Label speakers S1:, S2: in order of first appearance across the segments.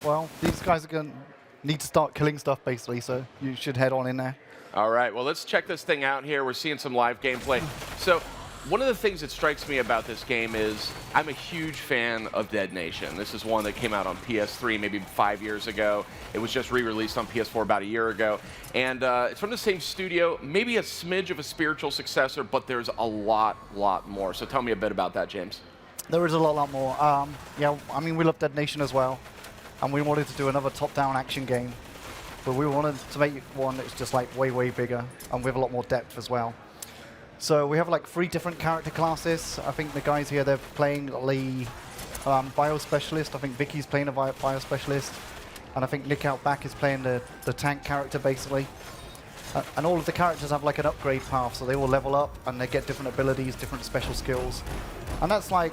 S1: Well, these guys are going to need to start killing stuff, basically, so you should head on in there.
S2: All right, well, let's check this thing out here. We're seeing some live gameplay. So one of the things that strikes me about this game is I'm a huge fan of Dead Nation. This is one that came out on PS3 maybe 5 years ago. It was just re-released on PS4 about a year ago. And it's from the same studio, maybe a smidge of a spiritual successor, but there's a lot more. So tell me a bit about that, James.
S1: There is a lot more. Yeah, I mean, we love Dead Nation as well, and we wanted to do another top-down action game, but we wanted to make one that's just like way bigger and with a lot more depth as well. So we have like 3 different character classes. I think the guys here, they're playing the bio-specialist. I think Vicky's playing a bio-specialist, and I think Nick out back is playing the tank character, basically. And all of the characters have like an upgrade path, so they all level up and they get different abilities, different special skills. And that's like,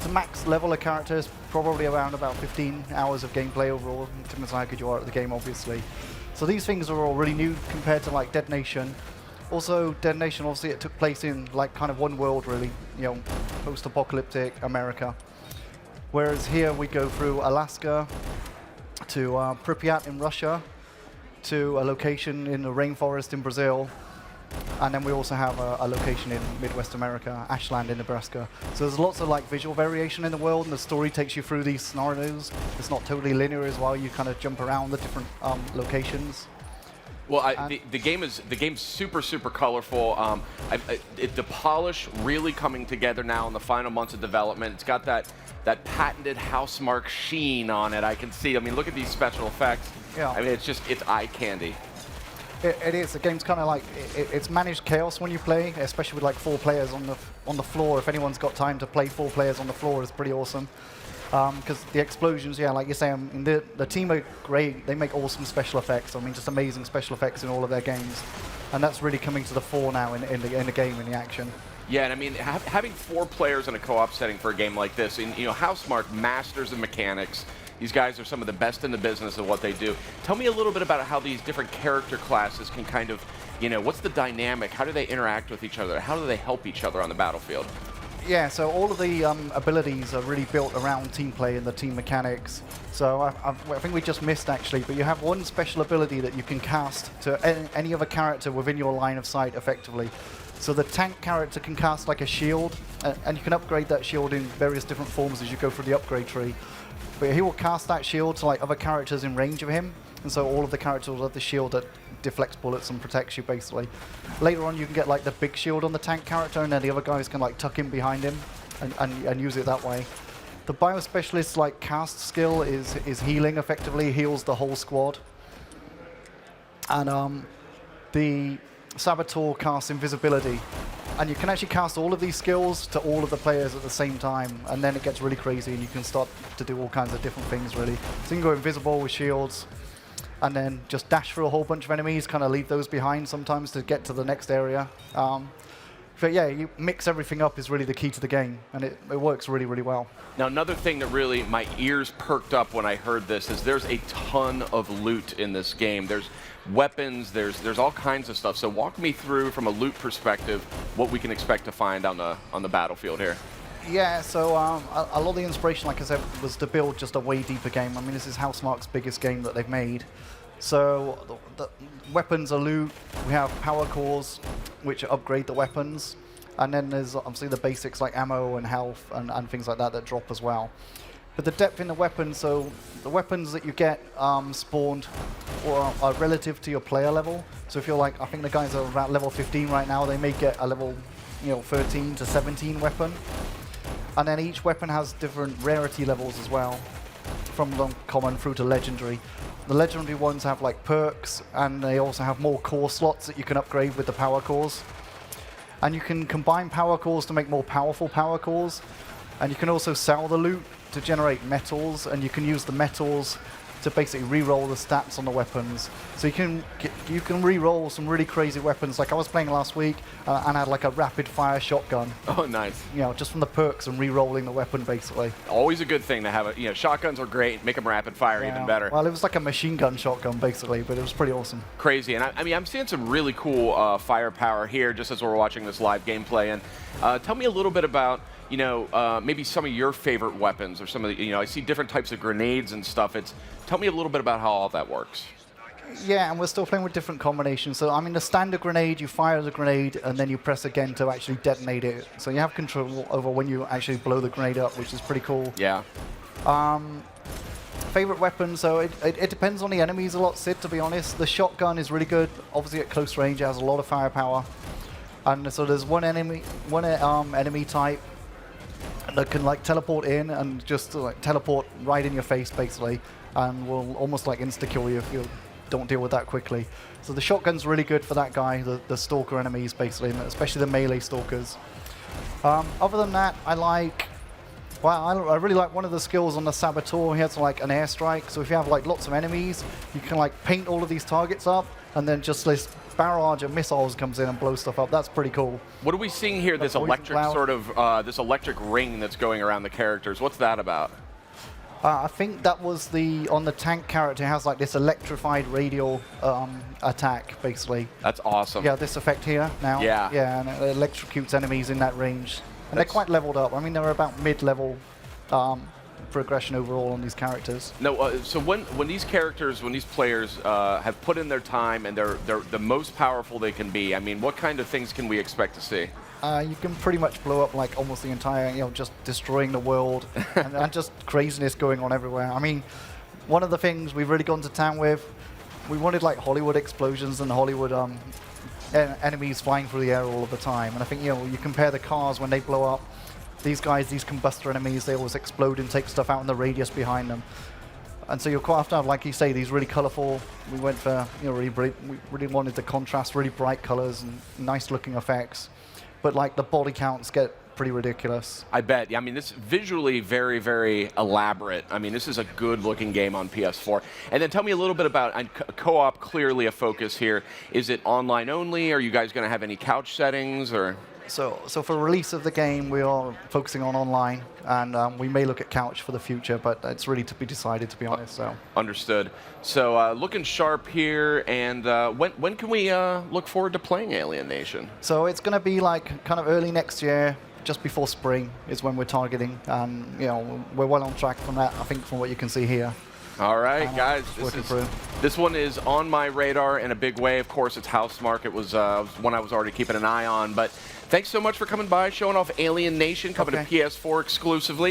S1: to max level a character is probably around about 15 hours of gameplay overall, depends on how good you are at the game, obviously. So these things are all really new compared to like Dead Nation. Also, Dead Nation, obviously, it took place in like kind of one world, really, you know, post-apocalyptic America. Whereas here we go through Alaska to Pripyat in Russia, to a location in the rainforest in Brazil, and then we also have a location in Midwest America, Ashland in Nebraska. So there's lots of like visual variation in the world, and the story takes you through these scenarios. It's not totally linear as well. You kind of jump around the different locations.
S2: Well, the game's super colorful. The polish really coming together now in the final months of development. It's got that patented Housemarque sheen on it. I can see. I mean, look at these special effects.
S1: Yeah.
S2: I mean, it's eye candy.
S1: It is. The game's kind of like it's managed chaos when you play, especially with like 4 players on the floor. If anyone's got time to play 4 players on the floor, it's pretty awesome. Because the explosions, yeah, like you say, the team are great. They make awesome special effects. I mean, just amazing special effects in all of their games, and that's really coming to the fore now in the game, in the action.
S2: Yeah, and I mean, having 4 players in a co-op setting for a game like this, and you know, Housemarque, masters of mechanics. These guys are some of the best in the business of what they do. Tell me a little bit about how these different character classes can kind of, you know, what's the dynamic? How do they interact with each other? How do they help each other on the battlefield?
S1: Yeah, so all of the abilities are really built around team play and the team mechanics. So I think we just missed, actually, but you have one special ability that you can cast to any other character within your line of sight effectively. So the tank character can cast like a shield, and you can upgrade that shield in various different forms as you go through the upgrade tree. But he will cast that shield to like other characters in range of him, and so all of the characters will have the shield that deflects bullets and protects you, basically. Later on, you can get like the big shield on the tank character, and then the other guys can like tuck in behind him and use it that way. The bio specialist's like cast skill is healing, effectively heals the whole squad. And the saboteur casts invisibility. And you can actually cast all of these skills to all of the players at the same time, and then it gets really crazy, and you can start to do all kinds of different things, really. So you can go invisible with shields, and then just dash through a whole bunch of enemies, kind of leave those behind sometimes to get to the next area. But yeah, you mix everything up is really the key to the game, and it works really well.
S2: Now, another thing that really, my ears perked up when I heard this is there's a ton of loot in this game. There's weapons, there's all kinds of stuff. So walk me through, from a loot perspective, what we can expect to find on the battlefield here.
S1: Yeah, so a lot of the inspiration, like I said, was to build just a way deeper game. I mean, this is Housemarque's biggest game that they've made. So the weapons are loot. We have power cores, which upgrade the weapons. And then there's obviously the basics like ammo and health and things like that drop as well. But the depth in the weapons, so the weapons that you get spawned are relative to your player level. So if you're like, I think the guys are about level 15 right now, they may get a level 13 to 17 weapon. And then each weapon has different rarity levels as well, from the common through to legendary. The legendary ones have like perks, and they also have more core slots that you can upgrade with the power cores. And you can combine power cores to make more powerful power cores. And you can also sell the loot to generate metals, and you can use the metals to basically re-roll the stats on the weapons. So you can re-roll some really crazy weapons. Like I was playing last week and had like a rapid fire shotgun.
S2: Oh, nice.
S1: You know, just from the perks and re-rolling the weapon, basically.
S2: Always a good thing to have. Shotguns are great. Make them rapid fire even better.
S1: Well, it was like a machine gun shotgun, basically, but it was pretty awesome.
S2: Crazy. And I mean, I'm seeing some really cool firepower here just as we're watching this live gameplay. And tell me a little bit about you know, maybe some of your favorite weapons or some of the, you know, I see different types of grenades and stuff. Tell me a little bit about how all that works.
S1: Yeah, and we're still playing with different combinations. So, I mean, the standard grenade, you fire the grenade, and then you press again to actually detonate it. So you have control over when you actually blow the grenade up, which is pretty cool.
S2: Yeah.
S1: Favorite weapon, so it depends on the enemies a lot, Sid, to be honest. The shotgun is really good. Obviously, at close range, it has a lot of firepower. And so there's one enemy type that can like teleport in and just like teleport right in your face, basically, and will almost like insta-kill you if you don't deal with that quickly. So the shotgun's really good for that guy, the stalker enemies, basically, and especially the melee stalkers. Other than that, I really like one of the skills on the Saboteur. He has like an airstrike, so if you have like lots of enemies, you can like paint all of these targets up, and then just this barrage of missiles comes in and blows stuff up. That's pretty cool.
S2: What are we seeing here? This electric sort of, this electric ring that's going around the characters. What's that about?
S1: I think that was on the tank character. It has like this electrified radial attack, basically.
S2: That's awesome.
S1: Yeah, this effect here now.
S2: Yeah.
S1: Yeah, and it electrocutes enemies in that range. And they're quite leveled up. I mean, they're about mid-level progression overall on these characters.
S2: No, so when these characters, when these players have put in their time and they're the most powerful they can be, I mean, what kind of things can we expect to see?
S1: You can pretty much blow up like almost the entire, you know, just destroying the world and just craziness going on everywhere. I mean, one of the things we've really gone to town with, we wanted like Hollywood explosions and Hollywood enemies flying through the air all of the time. And I think, you know, you compare the cars when they blow up, these guys, these combustor enemies, they always explode and take stuff out in the radius behind them. And so you're quite often have, like you say, these really colorful, we went for, you know, we really wanted to contrast really bright colors and nice looking effects. But like the body counts get pretty ridiculous.
S2: I bet. Yeah, I mean, this visually very, very elaborate. I mean, this is a good-looking game on PS4. And then tell me a little bit about co-op. Clearly a focus here. Is it online only? Are you guys going to have any couch settings or?
S1: So for release of the game, we are focusing on online, and we may look at couch for the future, but it's really to be decided, to be honest. So
S2: understood. So looking sharp here, and when can we look forward to playing Alienation?
S1: So it's going to be like kind of early next year, just before spring is when we're targeting, and you know we're well on track from that. I think from what you can see here.
S2: All right, guys, this one is on my radar in a big way. Of course, it's Housemarque. It was one I was already keeping an eye on. But thanks so much for coming by, showing off Alienation, coming to PS4 exclusively.